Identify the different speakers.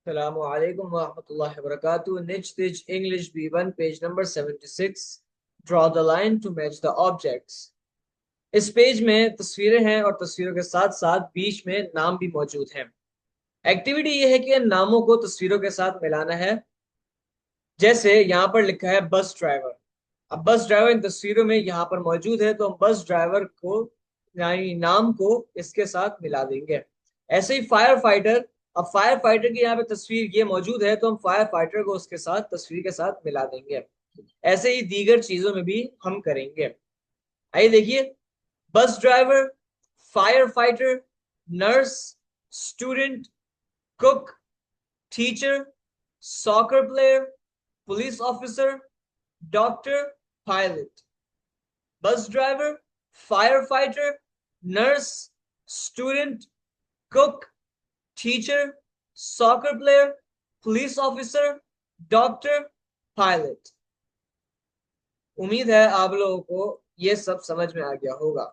Speaker 1: Assalamualaikum warahmatullahi wabarakatuh. Niche Stitch English B1 page number 76. Draw the line to match the objects. इस page में तस्वीरें हैं और तस्वीरों के साथ साथ बीच में नाम भी मौजूद हैं। एक्टिविटी ये है कि इन नामों को तस्वीरों के साथ मिलाना है। जैसे यहाँ पर लिखा है बस ड्राइवर। अब बस ड्राइवर इन तस्वीरों में यहाँ पर मौजूद है, तो हम बस ड्राइवर को यानी नाम को इसके साथ मिला देंगे। ऐसे ही फायर फाइटर। अब फायर फाइटर की यहाँ पे तस्वीर ये मौजूद है, तो हम फायर फाइटर को उसके साथ तस्वीर के साथ मिला देंगे। ऐसे ही दीगर चीजों में भी हम करेंगे। आइए देखिए, bus driver, fire fighter, nurse, student, cook, teacher, soccer player, police officer, doctor, pilot. Bus driver, fire fighter, nurse, student, cook, teacher, soccer player, police officer, doctor, pilot. उम्मीद है आप लोगों को ये सब समझ में आ गया होगा।